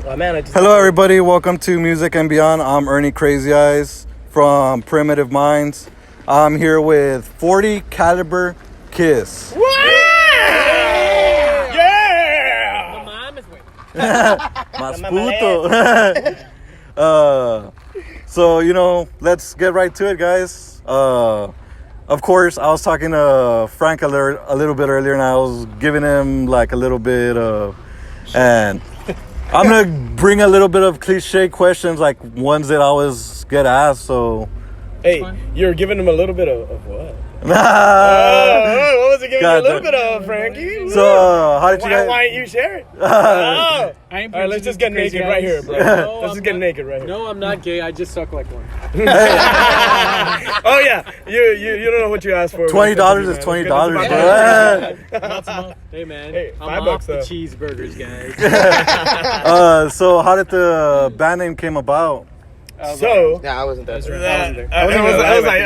Oh, man, Hello, everybody. Welcome to Music and Beyond. I'm Ernie Crazy Eyes from Primitive Minds. I'm here with 40 Caliber Kiss. Yeah! Yeah! Mas puto. So, let's get right to it, guys. Of course, I was talking to Frank a little bit earlier, and I was giving him like a little bit of... And I'm going to bring a little bit of cliche questions, like ones that I always get asked, so... Hey, you're giving him a little bit of what? What was it giving you a little bit of, Frankie? So, how did you guys... Why ain't you share it? All right, let's just get naked right here, bro. No, Let's just get naked right here. No, I'm not gay. I just suck like one. Oh, yeah. You don't know what you asked for. $20 is $20, bro. Hey, man. Hey, I'm $5 off the though. cheeseburgers, guys. So, how did the band name came about? So... Yeah, I wasn't there. I was like,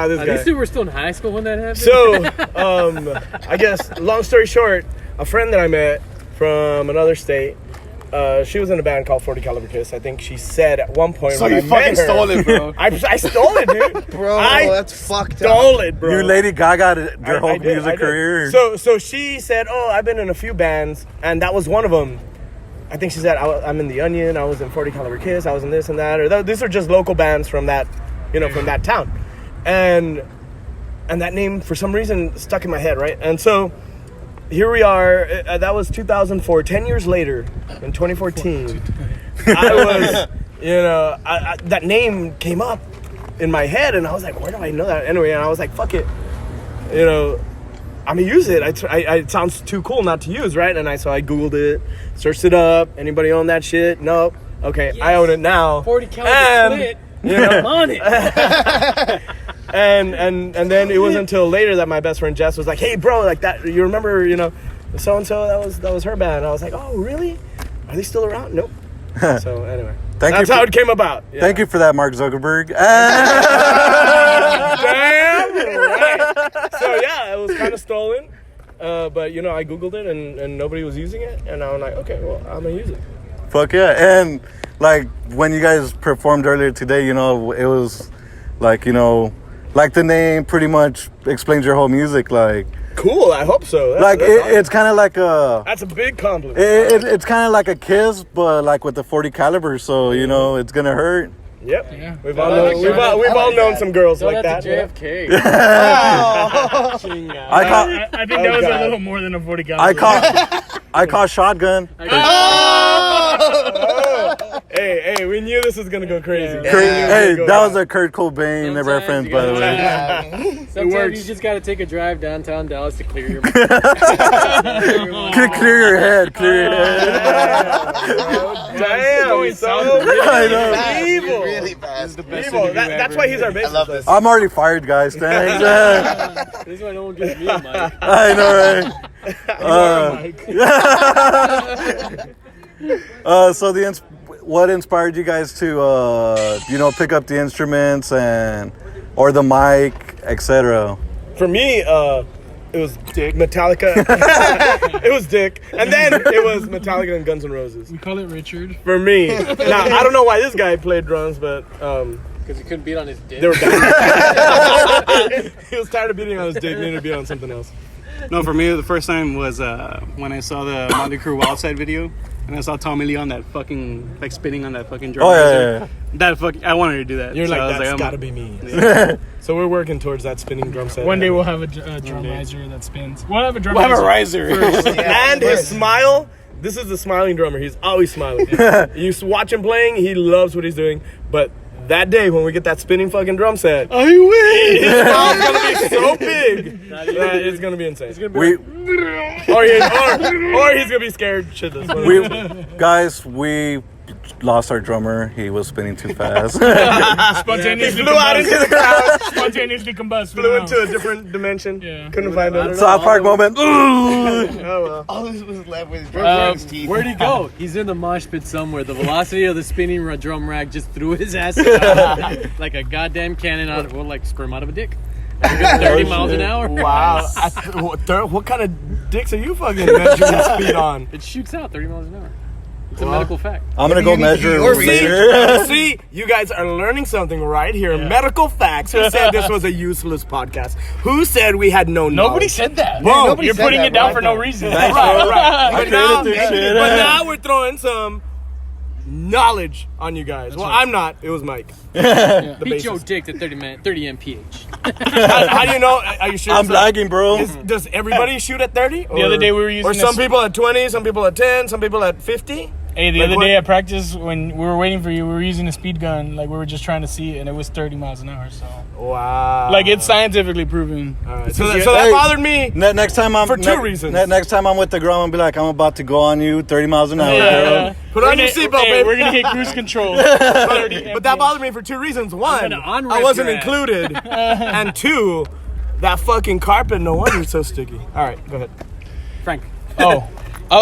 this At guy. least we were still in high school when that happened. So, I guess, long story short, a friend that I met from another state, she was in a band called 40 Caliber Kiss. I think she said at one point So when you I met fucking her, stole it, bro. I stole it, dude. Bro, I that's fucked stole up. it, bro. You Lady Gaga your whole I did, music I did. career. So she said, oh, I've been in a few bands, and that was one of them. I think she said, I'm in The Onion, I was in 40 Caliber Kiss, I was in this and that. Or these are just local bands from that, from that town. And that name, for some reason, stuck in my head, right? And so here we are. That was 2004. 10 years later, in 2014, I was, that name came up in my head, and I was like, where do I know that? Anyway, and I was like, fuck it. I'm gonna use it. It sounds too cool not to use, right? And so I Googled it, searched it up. Anybody own that shit? Nope. Okay, yes. I own it now. 40 caliber split. I'm on it. and then it wasn't until later that my best friend Jess was like, "Hey, bro, like that. You remember, so and so? That was her band." And I was like, "Oh, really? Are they still around?" Nope. So anyway, that's how it came about. Yeah. Thank you for that, Mark Zuckerberg. Damn. Right. So yeah, it was kind of stolen, but I Googled it and nobody was using it, and I'm like, okay, well, I'm gonna use it. Fuck yeah! And like when you guys performed earlier today, it was like like the name pretty much explains your whole music, like. Cool, I hope so. That's it's kind of like a... That's a big compliment. It's kind of like a Kiss, but like with the 40 caliber, so, it's going to hurt. Yep. Yeah. We've all known some girls like that. JFK. I think that was a little more than a 40 caliber. I caught Shotgun. Hey, we knew this was going to go crazy. Hey, that was a Kurt Cobain reference, by the way. Sometimes you just got to take a drive downtown Dallas to clear your mind. Clear your head. Damn, so I know. evil. Really bad. Evil. That's why he's our bassist. I love this. I'm already fired, guys. Thanks. This is why no one gives me a mic. I know, right? So what inspired you guys to, pick up the instruments or the mic, etc.? For me, it was Dick. Metallica. It was Dick. And then it was Metallica and Guns N' Roses. We call it Richard. For me. Now, I don't know why this guy played drums, but... Because he couldn't beat on his dick. They were down. He was tired of beating on his dick, needed to beat on something else. No, for me, the first time was when I saw the Motley Crue Wildside video, and I saw Tommy Lee on that fucking, like, spinning on that fucking drum. Oh, yeah. That I wanted to do that. You're so like, I was that's I'm gotta be me. Yeah. So we're working towards that spinning drum set. One day we'll have a drum riser that spins. We'll have a drum We'll have a riser. riser. And his smile, this is the smiling drummer. He's always smiling. You watch him playing, he loves what he's doing, but that day when we get that spinning fucking drum set, I win. his smile's gonna be so big that it's gonna be insane. We or he's gonna be scared shitless. we lost our drummer. He was spinning too fast. He Spontaneously flew out into the crowd, Spontaneously combust. flew into a different dimension. Yeah. Couldn't find him. South Park moment. Oh well. All this was left with his drum in his teeth. Where'd he go? He's in the mosh pit somewhere. The velocity of the spinning drum rack just threw his ass out like a goddamn cannon out of, like sperm out of a dick. 30 miles an hour. Wow. What kind of dicks are you fucking measuring speed on? It shoots out 30 miles an hour. It's a medical fact. I'm gonna go measure your later. See, you guys are learning something right here. Medical facts. Who said this was a useless podcast? Who said we had no knowledge? Nobody said that. Bro, nobody You're said putting that, it down bro. for no reason. Right. I created this shit. But now we're throwing some knowledge on you guys. Well, I'm not. It was Mike. The Beat your basis. dick to 30 mph. How do you know? Are you sure? I'm lagging, bro. Does everybody shoot at 30? The other day we were using Or some this- people at 20, some people at 10, some people at 50? Hey, the Like other what? day at practice, when we were waiting for you, we were using a speed gun. Like, we were just trying to see it, and it was 30 miles an hour, so... Wow. Like, it's scientifically proven. All right. So that Hey. bothered me. Next time I'm For two reasons. Next time I'm with the girl, I'm gonna be like, I'm about to go on you 30 miles an hour. Yeah. girl. Put We're on your gonna- seatbelt, hey, baby. we're gonna hit cruise control. But that bothered me for two reasons. One, gonna on-rip I wasn't your ass. included. And two, that fucking carpet, no wonder it's so sticky. All right, go ahead. Frank. Oh,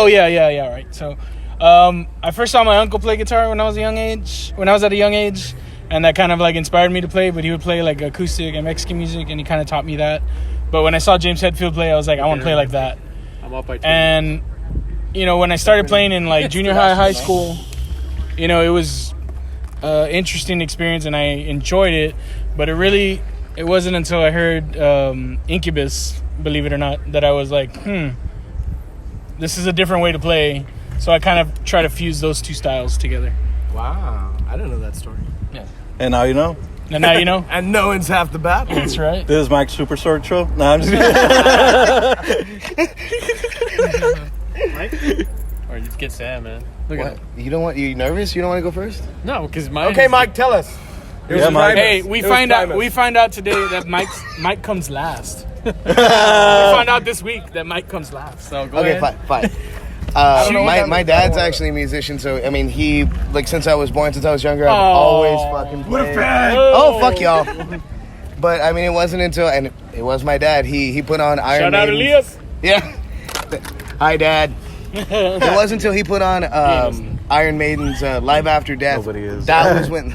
yeah, right. So, I first saw my uncle play guitar when I was at a young age, and that kind of like inspired me to play. But he would play like acoustic and Mexican music, and he kind of taught me that. But when I saw James Hetfield play, I was like, I want to play like that. I'm up by 2. And you know, when I started playing in like junior high school, you know, it was interesting experience, and I enjoyed it. But it wasn't until I heard Incubus, believe it or not, that I was like, this is a different way to play. So I kind of try to fuse those two styles together. Wow, I didn't know that story. And now you know. And now you know. And knowing's half the battle. That's right. This is Mike's Super Sword Show. No, I'm just kidding. Or you get Sam, man. Look at What? it. You don't want? You nervous? You don't want to go first? No, because my. Okay, Mike, tell us. It was Yeah, Mike. Primus. Hey, It was we Primus. find out today that Mike comes last. We found out this week that Mike comes last. So go Okay, ahead. fine. don't know what that My means. dad's actually a musician, so I mean, he like since I was born, since I was younger, I've always fucking played. Oh, fuck y'all. But I mean, it wasn't until and it was my dad. He put on Iron Shout out Maiden. Elias. Yeah. Hi, Dad. It wasn't until he put on Iron Maiden's Live After Death. Nobody is. That was when.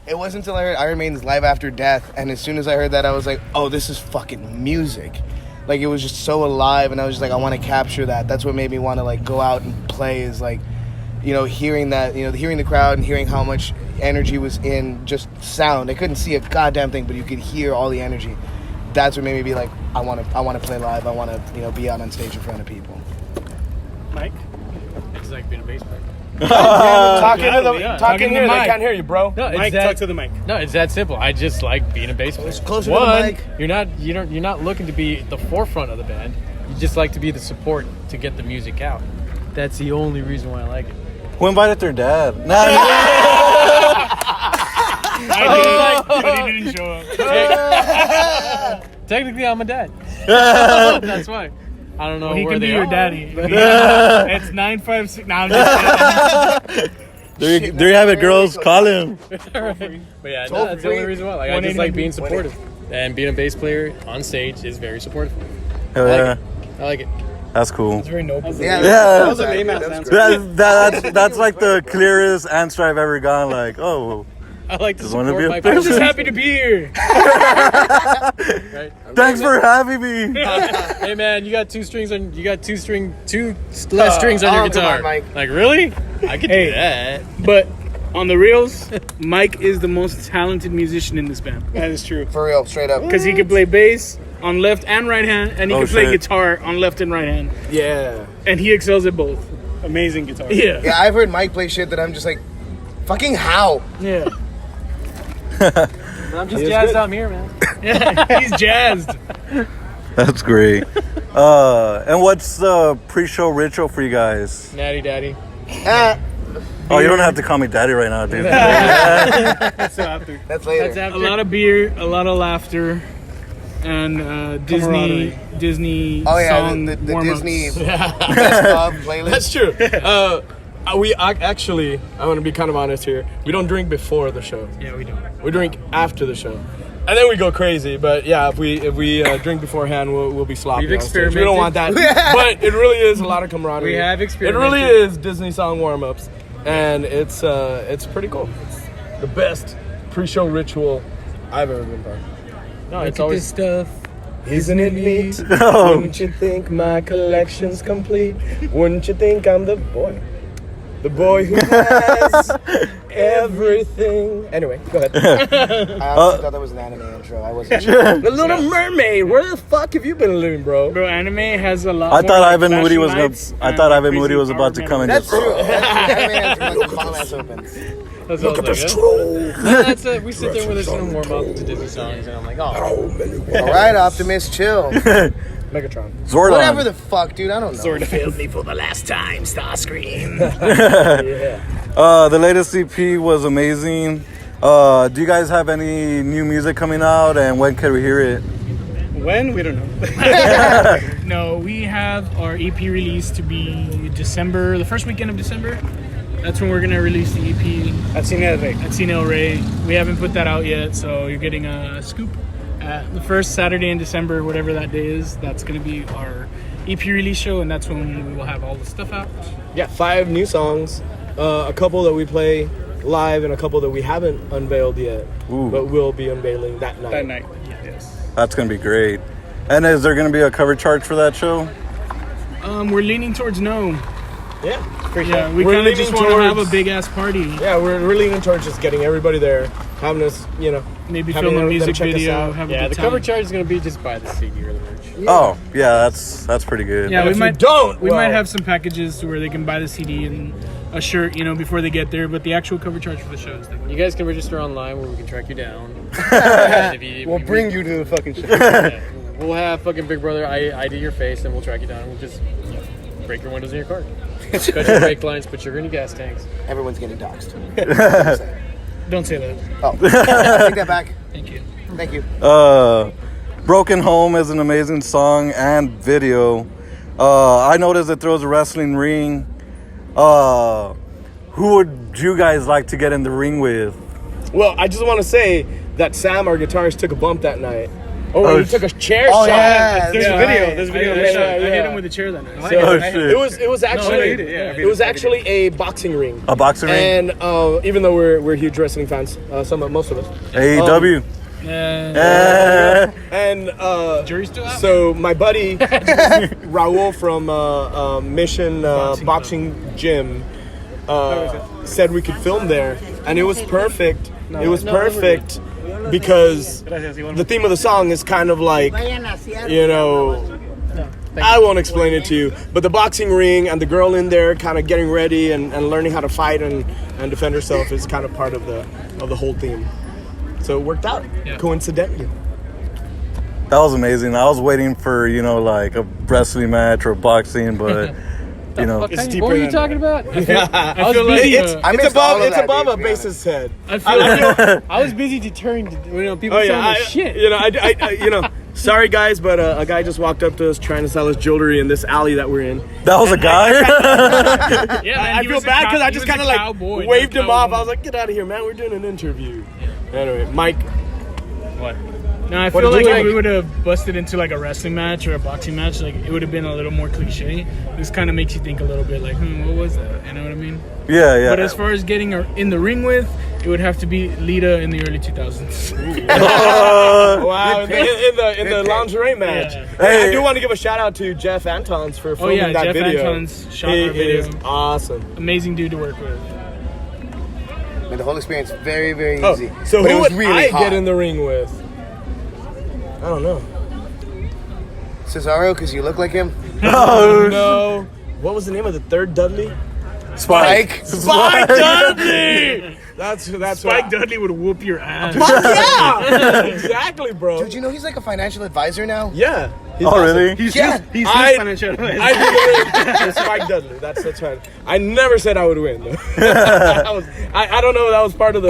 It wasn't until I heard Iron Maiden's Live After Death, and as soon as I heard that, I was like, "Oh, this is fucking music!" Like it was just so alive, and I was just like, "I want to capture that." That's what made me want to like go out and play. Is like, you know, hearing that, you know, hearing the crowd and hearing how much energy was in just sound. I couldn't see a goddamn thing, but you could hear all the energy. That's what made me be like, I want to play live. I want to, you know, be out on stage in front of people. Mike. It's like being a bass player. Talk into the yeah. talk Talking in to here. They Mike. can't hear you, bro. No, it's Mike, that, talk to the mic. No, it's that simple. I just like being a bass player. closer to the One, mic. you're not looking to be the forefront of the band. You just like to be the support to get the music out. That's the only reason why I like it. Who invited their dad? Nah, I did, but he didn't show up. Technically, I'm a dad. That's why. I don't know Well, he where can be they your are. daddy. It's 956. No, I'm just kidding. there you have it, girls. Call him. But yeah, no, that's the only reason why. Like, I just like being supportive. And being a bass player on stage is very supportive. Hell yeah. I like it. That's cool. It's very noble. Yeah, Yeah. was a lame ass answer. That's like the clearest answer I've ever gotten. Like, oh, I like to Just wanna support be a my bass I'm just friends. happy to be here. Right? thanks for having me. Hey man, you got two less strings on your come guitar. on, Mike. Like really? I could Hey. do that. But on the reels, Mike is the most talented musician in this band. That is true. for real, straight up. Because he can play bass on left and right hand, and he Oh, can play shit. guitar on left and right hand. Yeah. And he excels at both. Amazing guitar. Yeah. Yeah, I've heard Mike play shit that I'm just like, fucking how? Yeah. I'm just jazzed out here, man. He's jazzed. That's great. And what's the pre-show ritual for you guys? Natty daddy. Ah, Oh, you don't have to call me daddy right now, dude. that's later. That's after. A lot of beer, a lot of laughter, and Disney Oh yeah, song the warm-ups. Disney best of playlist. That's true. We actually, I want to be kind of honest here. We don't drink before the show. Yeah, we do. We drink after the show, and then we go crazy. But yeah, if we drink beforehand, we'll be sloppy. We've on stage. We don't want that. experimented. But it really is a lot of camaraderie. We have It experimented. really is Disney song warm-ups, and it's pretty cool. It's the best pre-show ritual I've ever been part of. No, it's always stuff. Isn't it neat? Oh. Wouldn't you think my collection's complete? Wouldn't you think I'm the boy? The boy who has everything. Anyway, go ahead. I honestly thought that was an anime intro. I wasn't sure. The Little Mermaid. Where the fuck have you been living, bro? Bro, anime has a lot. I more, thought like, Ivan Moody Flashing was gonna. Lights I and thought Ivan crazy Moody was about to power come and That's just. true. Anime has like bomb ass opens. That's Look at this troll. That's it. We sit there with listening to more about to Disney songs, and I'm like, oh, All right, Optimus, chill. Megatron. Zordon. Whatever the fuck, dude. I don't know. Failed me for the last time, Starscream. The latest EP was amazing. Do you guys have any new music coming out, and when can we hear it? When? We don't know. No, we have our EP release to be December, the first weekend of December. That's when we're gonna release the EP I've seen it. Like, at Cine El Rey. We haven't put that out yet, so you're getting a scoop. The first Saturday in December, whatever that day is, that's gonna be our EP release show, and that's when we will have all the stuff out. Yeah, 5 new songs. A couple that we play live and a couple that we haven't unveiled yet. Ooh. But we'll be unveiling that night. that night. Yes. That's gonna be great. And is there gonna be a cover charge for that show? We're leaning towards no. Yeah, for sure. Yeah, we We're kind of just leaning want to have a towards- big ass party. Yeah, we're leaning towards just getting everybody there, having us, Maybe having film a them music check us video. out. Have a yeah. good The time. cover charge is gonna be just buy the CD or the merch. Oh, yeah, that's pretty good. Yeah, And we if you might don't, We well- might have some packages to where they can buy the CD and a shirt, before they get there. But the actual cover charge for the show is You guys can register online where we can track you down. And if We'll bring you to the fucking show. Yeah, we'll have fucking Big Brother ID your face, and we'll track you down. We'll just break your windows in your car, cut your brake lines, put sugar in your gas tanks. Everyone's getting doxxed. Don't say that. Oh, take that back. Thank you. Thank you. Broken Home is an amazing song and video. I noticed it throws a wrestling ring. Who would you guys like to get in the ring with? Well, I just want to say that Sam, our guitarist, took a bump that night. Oh, he took a chair Oh, shot. yeah. There's a video. There's a video. I hit him with a chair that night. So, Oh, shit. It was actually Yeah, it was actually a boxing ring. A boxing ring? And even though we're huge wrestling fans, most of us. AEW. And Jury's still out. so my buddy Raul from Mission Boxing Gym said we could film there, and it was perfect. It was perfect because the theme of the song is kind of like, I won't explain it to you, but the boxing ring and the girl in there kind of getting ready and learning how to fight and defend herself is kind of part of the whole theme. So it worked out, coincidentally. That was amazing. I was waiting for, like a wrestling match or boxing, but, What It's are deeper you than talking about? I feel like I It's missed all above of that, above dude, a to be bassist's head. I feel like I was busy deterring people Oh selling yeah, their shit. I sorry guys, but a guy just walked up to us trying to sell us jewelry in this alley that we're in. that was a guy? yeah, man, I he feel was a bad cow- because I he just was a kind of like cowboy, waved not a him off. cowboy. I was like, "Get out of here, man! We're doing an interview." Anyway, Mike. What? No, I What feel did like you if like? we would have busted into like a wrestling match or a boxing match, like it would have been a little more cliche. This kind of makes you think a little bit like, what was that? You know what I mean? Yeah. But as far as getting her in the ring with, it would have to be Lita in the early 2000s. Wow, in the lingerie match. Yeah. Hey, I do want to give a shout out to Jeff Antons for filming that Jeff video. Antons shot He our video. is awesome. Amazing dude to work with. I mean, the whole experience very, very Oh, easy. so But it who was would really I hot. get in the ring with? I don't know. Cesaro, because you look like him. No. What was the name of the third Dudley? Spike. Spike Dudley. That's Spike what- Dudley would whoop your ass. Yeah, exactly, bro. Dude, you know he's like a financial advisor now? Yeah. He's Oh, awesome. really? He's Yeah. his I- financial advisor. I think it's Spike Dudley. That's right. I never said I would win. Though. I don't know. That was part of the.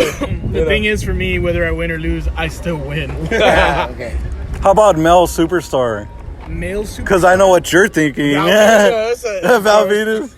The thing is, for me, whether I win or lose, I still win. Okay. How about Mel Superstar? Male super. Because I know what you're thinking. Val Venus.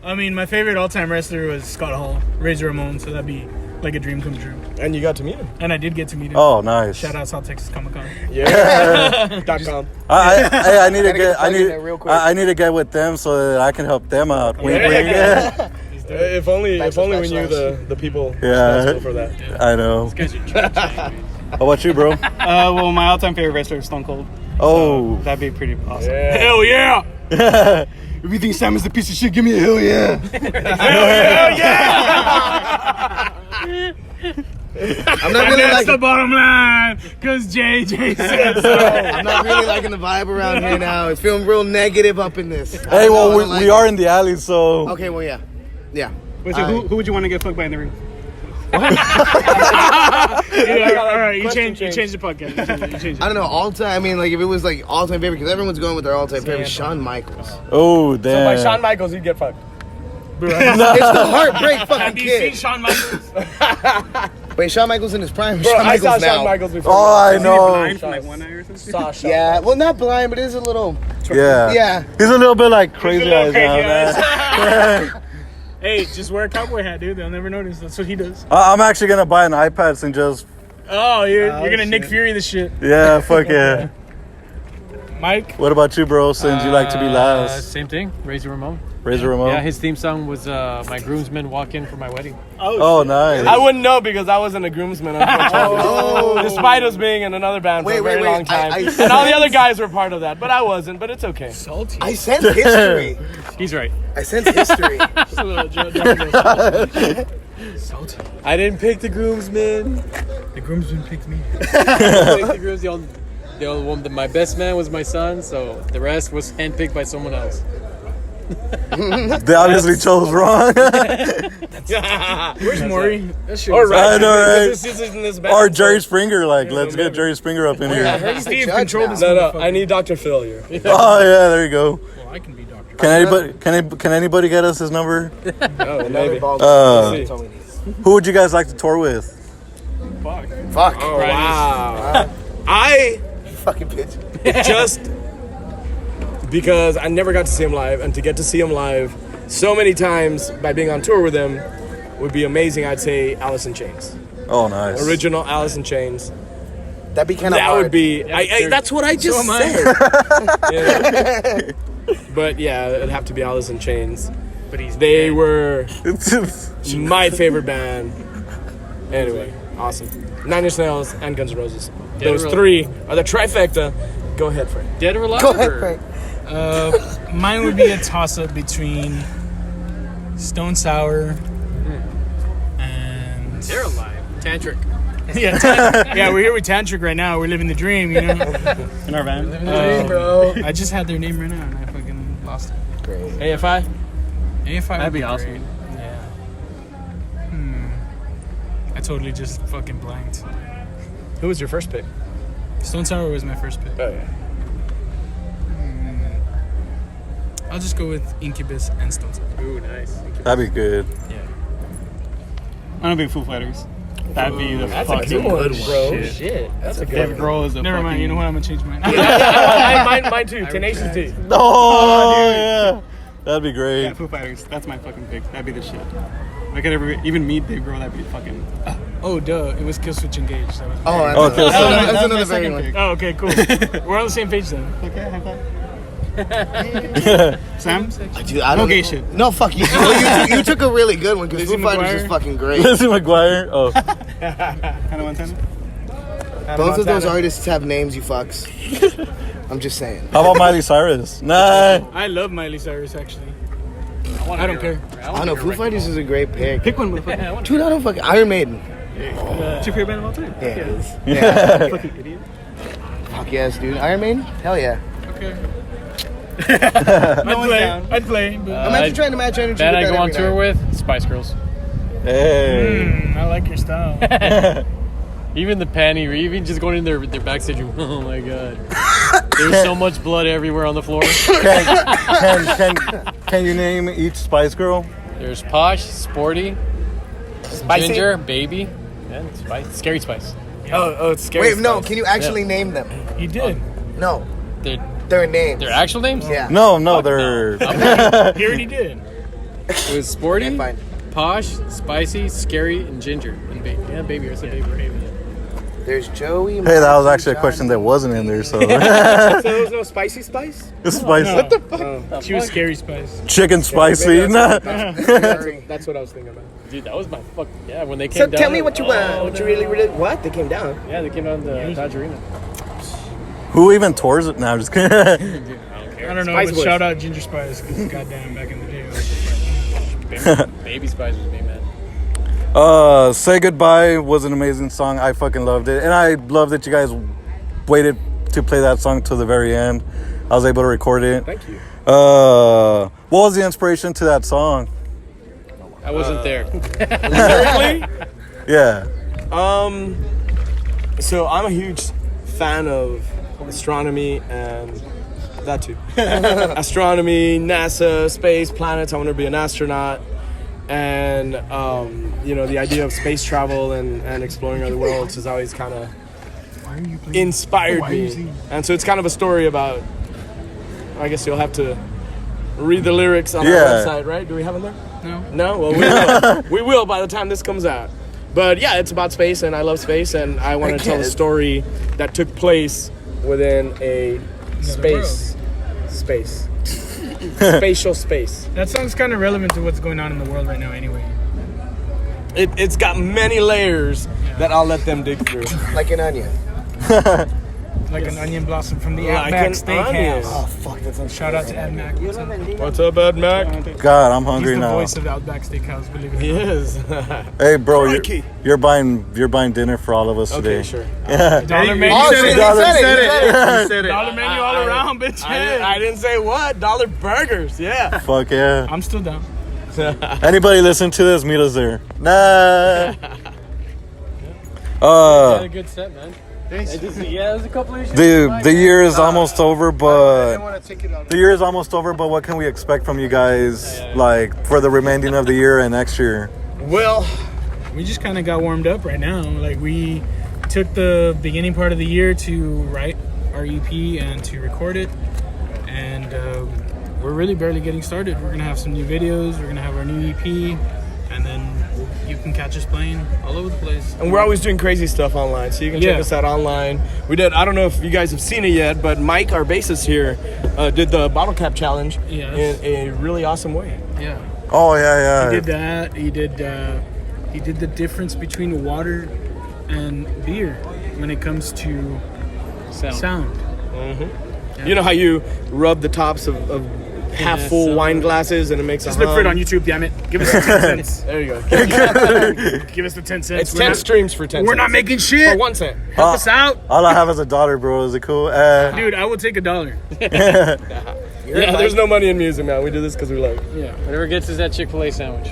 I mean, my favorite all-time wrestler was Scott Hall, Razor Ramon, so that'd be like a dream come true. And you got to meet him. And I did get to meet him. Oh, nice. Shout out South Texas Comic Con. Yeah. .com. I need to Gotta get get. I plugged in need. there real quick. I need to get with them so that I can help them out. Wink, Yeah. wink. Yeah. If only we knew Backslash. the people Yeah. responsible for that. I know. Guys are trash. How about you, bro? Well, my all-time favorite wrestler is Stone Cold. Oh. That'd be pretty awesome. Hell yeah! If you think Sam is a piece of shit, give me a hell yeah. I'm not really That's the like. bottom line, cause JJ said so. I'm not really liking the vibe around here now. It's feeling real negative up in this. Hey, well, we are in the alley, so. Okay, well, yeah. Yeah. Wait, so who would you want to get fucked by in the ring? All right, you changed the podcast. You changed it. I don't know, all time. I mean, like, if it was like all time favorite, because everyone's going with their all time favorite, Shawn Michaels. Oh, So damn. by Shawn Michaels, you'd get fucked. It's the heartbreak fucking Have you seen kid. Shawn Michaels? Wait, Shawn Michaels in his prime. Bro, Shawn I saw Michaels now. Shawn Michaels before. Oh, I Is he know. blind from like one eye or something? Saw Shawn. Yeah, well, not blind, but it is a little. Yeah. Yeah. He's a little bit like crazy little eyes crazy now, man. Hey, just wear a cowboy hat, dude. They'll never notice. That's what he does. I'm actually gonna buy an iPad and just, Oh, you're gonna Nick Fury this shit. yeah, fuck yeah. Mike? What about you, bro? Since you like to be last, Same thing. Razor Ramon. Razor Ramon. Yeah, his theme song was my groomsmen walk in for my wedding. Oh, nice. I wouldn't know because I wasn't a groomsman, unfortunately. Despite us being in another band for a very long time. And all the other guys were part of that, but I wasn't, but it's okay. Salty. I sense history. He's right. I sense history. Salty. I didn't pick the groomsmen. The groomsman picked me. I picked the grooms. The only one, my best man was my son, so the rest was handpicked by someone else. They obviously chose wrong. Where's Maury? That shit All was- right. I know, right? This is in this band. Or Jerry Springer, like, let's get Jerry Springer up in I here. heard he's the Steve, judge control now. this. No, I need Dr. Phil here. Oh, yeah, there you go. Well, I can be Dr. Can anybody get us his number? Oh, maybe. Who would you guys like to tour with? Fuck. Oh, wow. I Fucking bitch. just because I never got to see him live, and to get to see him live so many times by being on tour with him would be amazing. I'd say Alice in Chains, Oh, nice. original Alice in Chains. That'd be kind of That hard. would be. That's what I just am I. said. Yeah. But yeah, it'd have to be Alice in Chains. But he's They dead. were my favorite band. Anyway, awesome. Nine Inch Nails and Guns N' Roses. Those or three are the trifecta. Go ahead, Frank. Dead or alive? Go ahead, or- Frank. Mine would be a toss-up between Stone Sour and They're alive. Tantric. yeah, we're here with Tantric right now. We're living the dream, you know. In our van. Bro. I just had their name right now and I fucking lost it. AFI? AFI That'd would be great. awesome. Yeah. I totally just fucking blanked. Who was your first pick? Stone Sour was my first pick. Oh, yeah. I'll just go with Incubus and Stone Sour. Ooh, nice. That'd be good. I'm gonna be Foo Fighters. That'd be the That's a fucking good one, bro. Shit. Shit. That's a good Dave one. Grohl is a Never mind, fucking- you know what? I'm gonna change mine. mine too. Tenacious D. Oh, yeah. That'd be Yeah, great. Foo Fighters. That's my fucking pick. That'd be the shit. If I could ever even meet Dave Grohl, that'd be fucking. Oh, duh. It was Killswitch Engaged. That was Oh, that's, Okay, so- that's my another very second one. pick. Oh, okay, cool. We're on the same page then. Okay, high five. Sam? Dude, I No don't gay shit. No, fuck you. You took a really good one because Lizzie Foo Fighters McGuire? is fucking great. Lizzie McGuire. Oh, Hannah Montana? Both of those artists have names, you fucks. I'm just saying. how about Miley Cyrus? Nah. I love Miley Cyrus, actually. I don't care. I don't know. Foo Fighters is a great pick. Pick one, motherfucker. Dude, I don't fucking Iron Maiden. What's your favorite band of all time? Yeah, it is. Fucking idiot. Fuck yes, dude. Iron Maiden? Hell yeah. Okay. No one's down. I'd play, but Imagine trying to match energy Band with I that go on every tour night. with, Spice Girls. Hey. I like your style. Even the panty, or even just going in their backstage room. Oh my god. There's so much blood everywhere on the floor. Can you name each Spice Girl? There's Posh, Sporty, Spicy? Ginger, Baby, and Spice. Scary Spice. Oh, it's scary. Wait, no. Spice. Can you actually name them? You did. No. Their Their names. their actual names? Yeah. No, they're. He already did. It was Sporty, Okay, fine. Posh, Spicy, Scary, and Ginger. And Baby. Yeah, Baby. I said Baby. There's Joey. Hey, that was actually a question that wasn't in there, so. So there was no spicy spice? It's spicy. What the fuck? She was Scary Spice. Chicken spicy. That's what I was thinking about. Dude, that was my fuck. Yeah, when they came So down. tell me what you want. What you really. What? They came down. Yeah, they came down the Dodge Arena. Who even tours it now? Just kidding. Dude, I don't care. I don't know, Spice but Boys. shout out Ginger Spice because goddamn, back in the day. It was like, Baby Spice was me, man. Say Goodbye was an amazing song. I fucking loved it. And I love that you guys waited to play that song till the very end. I was able to record it. Thank you. What was the inspiration to that song? I wasn't there. Yeah. So I'm a huge fan of astronomy and that too. Astronomy, NASA, space, planets. I want to be an astronaut. And, the idea of space travel and exploring other worlds has always kind of inspired me. And so it's kind of a story about, I guess you'll have to read the lyrics on our website, right? Do we have them there? no. No? Well, we will. We will by the time this comes out. But yeah, it's about space, and I love space, and I want to tell a story that took place within a spatial space. That song's kind of relevant to what's going on in the world right now, anyway. It's got many layers that I'll let them dig through. Like an onion. Like an onion blossom from the Like Outback an onion. Steakhouse. Fuck, that sounds Shout out to Ed Mac. What's up? What's up, Ed Mac? God, I'm He's hungry the now. voice of the Outback Steakhouse, believe it He or not. is. Hey, bro, Crikey. you're buying Okay, dinner for all of us today. sure. Dollar menu. Oh, He shit, said he it. said it. Dollar menu all around, bitch. I didn't say what. $1 burgers. Yeah. Fuck yeah. I'm still down. Anybody listen to this? Meet us there. Nah. Had a good set, man. There's a couple issues. The year is almost over, I but want to take it out. the year is almost over. But what can we expect from you guys, like for the remaining of the year and next year? Well, We just kind of got warmed up right now. Like, we took the beginning part of the year to write our EP and to record it. And we're really barely getting started. We're going to have some new videos. We're going to have our new EP. And then you can catch us playing all over the place. and we're always doing crazy stuff online, so you can check Yeah. us out online. We did, I don't know if you guys have seen it yet, but Mike, our bassist here, did the bottle cap challenge Yes. in a really awesome way. Yeah. Oh yeah, He yeah. did that. He did the difference between water and beer when it comes to sound. You know how you rub the tops of half full so- wine glasses and it makes Just a look for it hum? on YouTube, damn it. Give us the 10 cents. There you go. Give us the 10 cents. It's 10 streams for 10 We're cents. not making shit. For 1 cent. Help us out. All I have is a daughter, bro. Is it cool? Dude, I will take $1. Yeah, there's no money in music, man. We do this because we love it. Yeah. Whatever gets is that Chick-fil-A sandwich.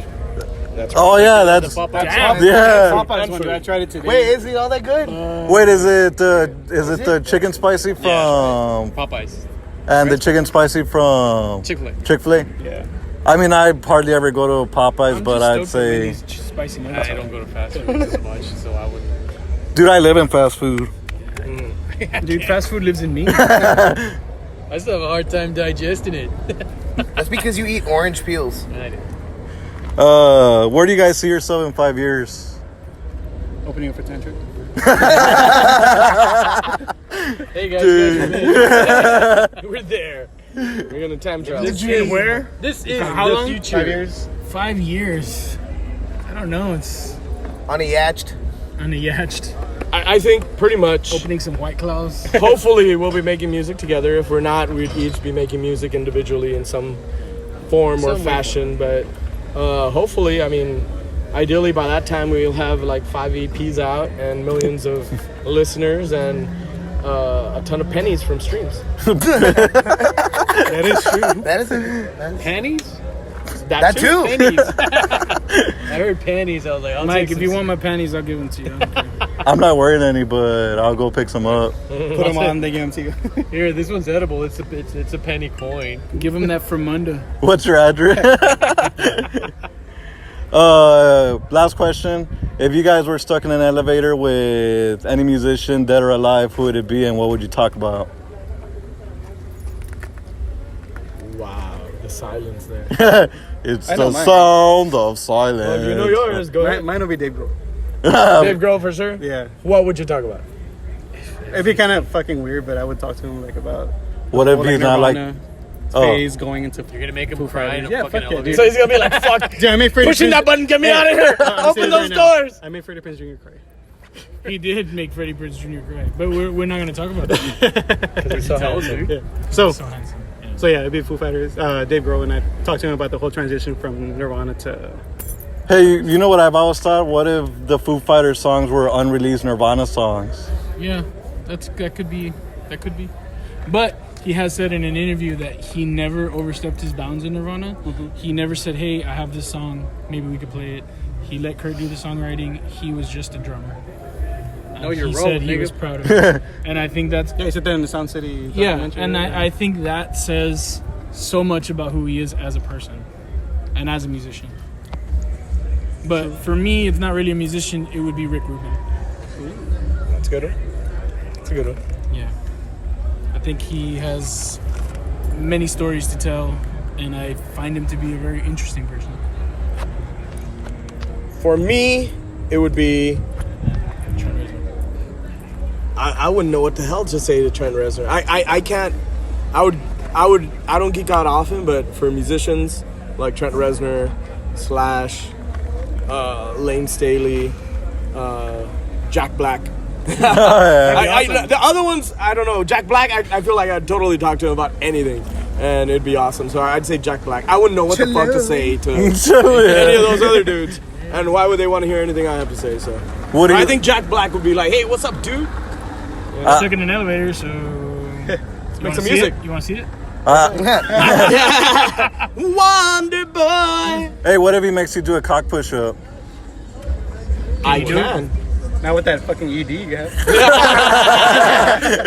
That's Oh yeah, that's Popeyes. yeah. Popeyes one, dude. I tried it today. Wait, is it all that good? Wait, is it the chicken spicy from Popeyes. and the chicken spicy from Chick-fil-A. Chick-fil-A? Yeah. I mean, I hardly ever go to Popeyes, I'm but just I'd stoked for say, these spicy nuggets. I don't go to fast food as much, so I wouldn't. dude, I live in fast food. Dude, fast food lives in me. I still have a hard time digesting it. That's because you eat orange peels. I do. Where do you guys see yourself in 5 years? Opening up for Tantric. Hey guys, We're there. We're going to time travel. Did you where? this is How the long? future. 5 years. 5 years. I don't know. It's On a yacht. on the yacht. I think pretty much. Opening some White Claws. Hopefully, we'll be making music together. If we're not, we'd each be making music individually in some form or Some way. fashion. But hopefully, I mean, ideally by that time we'll have like 5 EPs out and millions of listeners and a ton of pennies from streams. That is true. That is it. Panties? That too. Panties. I heard panties. I was like, I'll Mike, take if some- you want my panties, I'll give them to you. I don't care. I'm not wearing any, but I'll go pick some up. Put them on, they give them to you. Here, this one's edible. It's a penny coin. Give them that Fremunda. What's your address? Last question. If you guys were stuck in an elevator with any musician, dead or alive, who would it be and what would you talk about? Wow, the silence there. It's I know the mine. sound of silence. You know yours. Go ahead. Mine will be Dave Grohl. Dave Grohl for sure. Yeah, What would you talk about? it'd be kind of fucking weird, but I would talk to him like about What if whole, he's not like? Nirvana Oh. phase going into. You're gonna make him cry in a Yeah, fucking fuck yeah, elevator. dude. So he's gonna be like, "Fuck, Dude, I made Freddie pushing Prinze- that button, get me out of here! I'm saying Open it those right now. doors!" I made Freddie Prinze Jr. cry. He did make Freddie Prinze Jr. cry, but we're not going to talk about that. Because he's so Tells handsome. you. Yeah. So handsome. Yeah. So yeah, it'd be Foo Fighters. Dave Grohl, and I talked to him about the whole transition from Nirvana to. Hey, you know what I've always thought? What if the Foo Fighters songs were unreleased Nirvana songs? Yeah, that could be. But he has said in an interview that he never overstepped his bounds in Nirvana. He never said, "Hey, I have this song. Maybe we could play it." He let Kurt do the songwriting. He was just a drummer. Know your he role, said he nigga. was proud of it. And I think that's Yeah, he said that in the Sound City. yeah, documentary. and I think that says so much about who he is as a person and as a musician. But for me, it's not really a musician. It would be Rick Rubin. That's a good one. That's a good one. Yeah. I think he has many stories to tell, and I find him to be a very interesting person. For me, it would be. I wouldn't know what the hell to say to Trent Reznor. I can't. I don't geek out often, but for musicians like Trent Reznor, Slash, Lane Staley, Jack Black. The other ones, I don't know. Jack Black, I feel like I'd totally talk to him about anything, and it'd be awesome. So I'd say Jack Black. I wouldn't know what the fuck to say to any of those other dudes, and why would they want to hear anything I have to say? So What do you I think Jack Black would be like, "Hey, what's up, dude? We're stuck in an elevator, so Make some music." You want to see it? Wonder Boy. Hey, what if he makes you do a cock push-up? I can. Not with that fucking ED you got.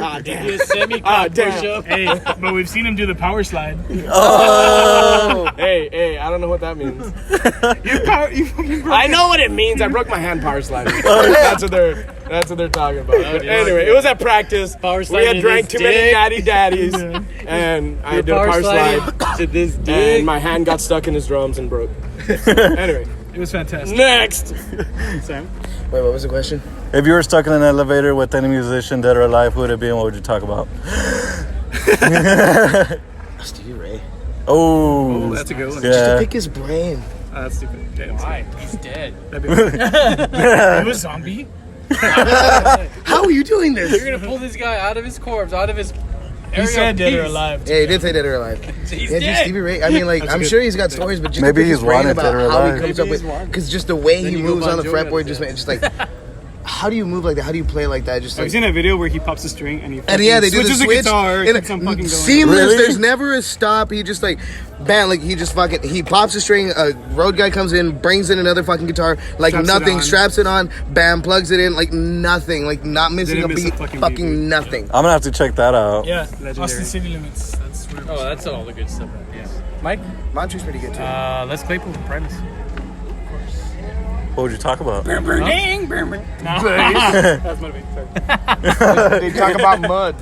Ah, damn. Be a semi Ah, cock damn. push up. Hey, but we've seen him do the power slide. Hey, I don't know what that means. I know what it means. I broke my hand power sliding. That's what they're talking about. But anyway, it was at practice. Power We sliding had to drank this too many dick. natty daddies, and I You're did a power slide, to this and dick. my hand got stuck in his drums and broke. Anyway, It was fantastic. next. Sam? Wait, what was the question? If you were stuck in an elevator with any musician, dead or alive, who would it be and what would you talk about? Stevie Ray. Oh, That's a good one. Just to yeah. pick his brain. That's stupid. Damn. Why? He's dead. He was zombie. How are you doing You're this? gonna pull this guy out of his corpse, out of his He area said of dead or peace. alive. Yeah, he did say dead or alive. He's Yeah, dude, dead. Stevie Ray. I mean, like, I'm sure he's got stories, but just Maybe to pick his he's brain wanted, about dead or how alive. he comes Maybe up with, he's wanted. because just the way Then he you go moves on the Bon Jovi fretboard, on just set. like, how do you move like that? How do you play like that? Just Have you like, seen that video where he pops a string and he and yeah, they do the switches switch. guitar, and keeps on fucking going. seamless. Really? There's never a stop. He just like, bam, like he just fucking, he pops a string. A road guy comes in, brings in another fucking guitar, like Straps it nothing, on. straps it on, bam, plugs it in, like nothing, like not missing Didn't a miss a beat, fucking fucking, beat, dude. nothing. I'm gonna have to check that out. Yeah, Legendary. Austin City Limits. That's where. Oh, that's all the good stuff. Yeah. Mike, Montreal's pretty good too. Les Claypool from Primus. What would you talk about? That's my big sorry. They talk about mud.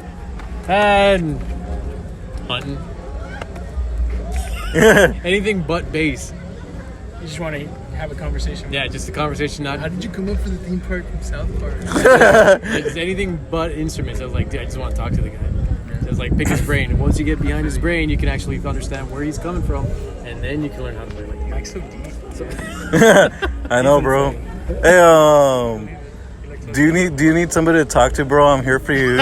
And hunting. Anything but bass. You just want to have a conversation. Yeah, just a conversation. Not How did you come up for the theme park from South Park? it's anything but instruments. I was like, dude, I just want to talk to the guy. So it's like pick his brain, and once you get behind his brain, you can actually understand where he's coming from, and then you can learn how to play like him. Mike's so deep. I know, bro. Hey, do you need somebody to talk to, bro? I'm here for you.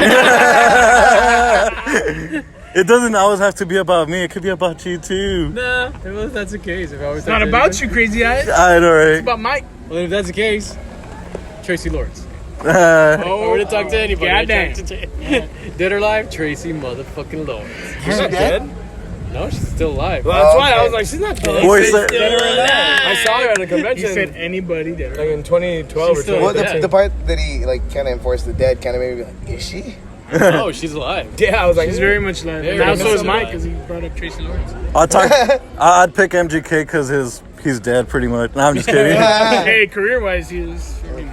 It doesn't always have to be about me. It could be about you too. Nah, if that's the case, if I was It's not about you, crazy eyes. It's I know, right? about Mike. Well, if that's the case, Tracy Lawrence. Uh, I would have talked to anybody. goddamn. Dead or alive, Tracy motherfucking Lawrence. She's not dead. No, she's still alive. Well, that's why I okay. was like, she's not dead. Boy, say- I saw her at a He convention. said anybody there. like in 2012 or She's still- Well, 2013. the part that he like kind of enforced the dead kind of made me be like, is she? Oh, she's alive. Yeah, I was like, He's very much alive. Very Now much so is alive. Mike, because he brought up Tracy Lawrence. I'd pick MGK because he's dead pretty much. No, I'm just kidding. Hey, career-wise, he was. I mean,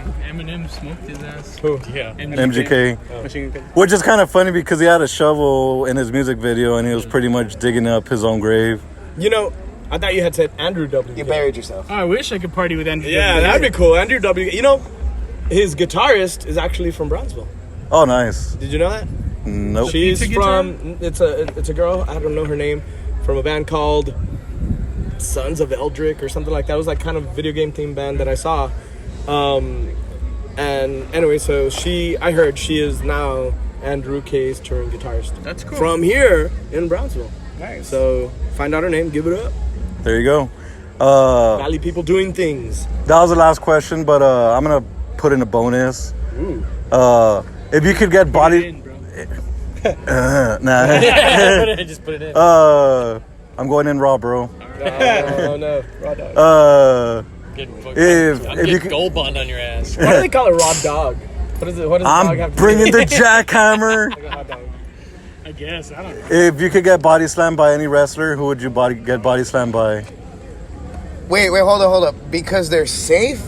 Eminem smoked his ass. Yeah. MGK. Machine Gun. Which is kind of funny because he had a shovel in his music video and he was pretty much digging up his own grave. you know, I thought you had said Andrew W. You buried yourself. Oh, I wish I could party with Andrew. Yeah, WK. that'd be cool. Andrew W. You know, his guitarist is actually from Brownsville. Oh, nice. Did you know that? Nope. She's Pizza guitar? from. It's a girl. I don't know her name. From a band called Sons of Eldrick or something like that. It was like kind of video game themed band that I saw. And anyway, so I heard she is now Andrew K's touring guitarist. That's cool. From here in Brownsville. Nice. So find out her name, give it up. There you go. Valley people doing things. That was the last question, but I'm gonna put in a bonus. Ooh. If you could get body, In, bro. nah. Just put it in. I'm going in raw, bro. Oh no, raw dog. Getting fucked if- up. I'm if you getting could- gold bond on your ass. Why do they call it raw dog? What is it? What does the dog I'm have to bringing do? the jackhammer. Like a hot dog. I guess. I don't know. If you could get body slammed by any wrestler, who would you get body slammed by? Wait, hold up. Because they're safe,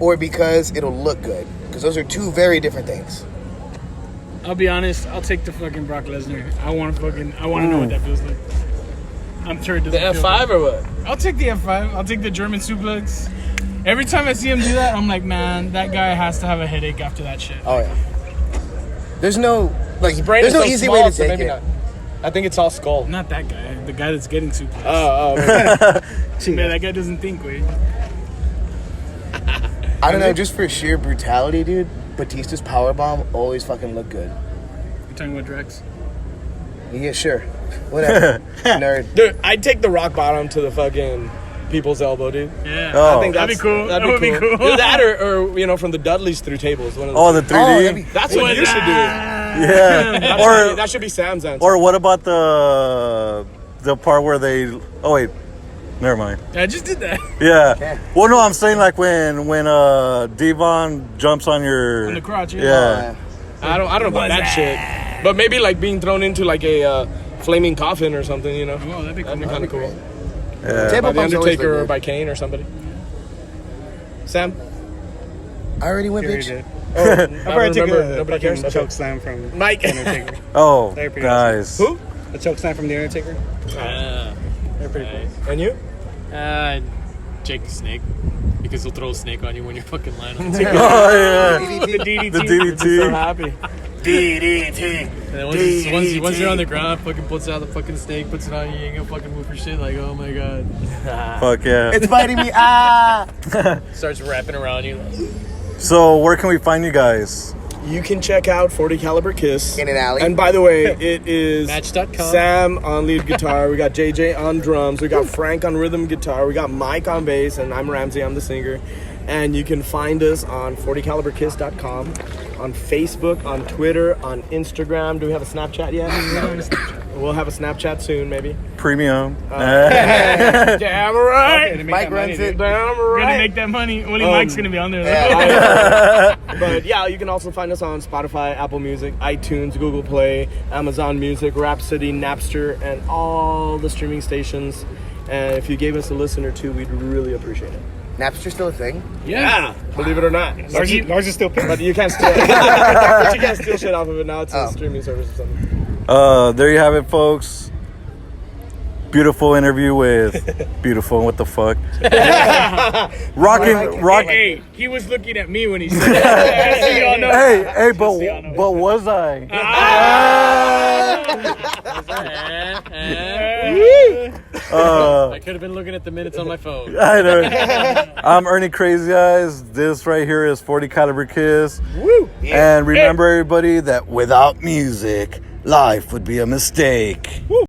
or because it'll look good? Because those are two very different things. I'll be honest. I'll take the fucking Brock Lesnar. I want to know what that feels like. I'm sure it doesn't The feel F5 good. or what? I'll take the F5. I'll take the German suplex. Every time I see him do that, I'm like, man, that guy has to have a headache after that shit. Oh yeah. There's no His brain There's is no so easy small, way to so take maybe it. not. I think it's all skull. Not that guy. The guy that's getting suplexed. Oh, Man, that guy doesn't think, wait. I don't know, just for sheer brutality, dude. Batista's powerbomb always fucking looked good. You talking about Drex? Yeah, sure. Whatever. Nerd. dude, I'd take the rock bottom to the fucking people's elbow, dude. Yeah. Oh. I think That'd be cool. That'd That be would cool. be cool. That or you know, from the Dudleys through tables. One of Oh, the 3D. that'd be- that's what you should do. Yeah. Or or that should be Sam's answer. or what about the part where they? Oh wait, never mind. I just did that. Yeah. Well, no, I'm saying like when Devon jumps on your On the crotch, yeah. Yeah. I don't know about that shit. But maybe like being thrown into like a flaming coffin or something, you know. Oh, that'd be cool. That'd be kind of cool. Yeah. Table By the bombs always Undertaker look or good. by Kane or somebody. Sam? I already went, Very bitch. good. Oh, I probably took remember. a Nobody cares. fucking choke slam from Mike. The Undertaker. Oh, They're pretty guys. Who? The choke slam from The Undertaker. They're pretty Nice. cool. And you? Jake the Snake. Because he'll throw a snake on you when you're fucking lying on the table. Oh yeah. The DDT. The So DDT. happy. And then once you're on the ground, fucking puts out the fucking snake, puts it on you, you ain't gonna fucking move for shit. Like, oh my god. Fuck yeah. It's biting me. Ah. Starts wrapping around you. So where can we find you guys? You can check out 40 Caliber Kiss. In an alley. And by the way, it is Match.com. Sam on lead guitar. We got JJ on drums. We got Frank on rhythm guitar. We got Mike on bass. And I'm Ramsey. I'm the singer. And you can find us on 40caliberkiss.com, on Facebook, on Twitter, on Instagram. Do we have a Snapchat yet? We'll have a Snapchat soon, maybe. Premium. Damn right. Mike runs it. Damn We're gonna right. make that money. Only Mike's gonna be on there. But yeah, you can also find us on Spotify, Apple Music, iTunes, Google Play, Amazon Music, Rhapsody, Napster, and all the streaming stations. And if you gave us a listen or two, we'd really appreciate it. Napster's still a thing? Yeah, believe it or not. Lars is still pissed. But you can't steal. But you can't steal shit off of it now. It's a Oh. streaming service or something. There you have it, folks. Beautiful interview with beautiful. What the fuck? Rocking. Hey, he was looking at me when he said that. So y'all know. Hey, so y'all know. but was I? I could have been looking at the minutes on my phone. I know. I'm Ernie Crazy Eyes. This right here is 40 Caliber Kiss. Woo! And remember, everybody, that without music, life would be a mistake. Woo!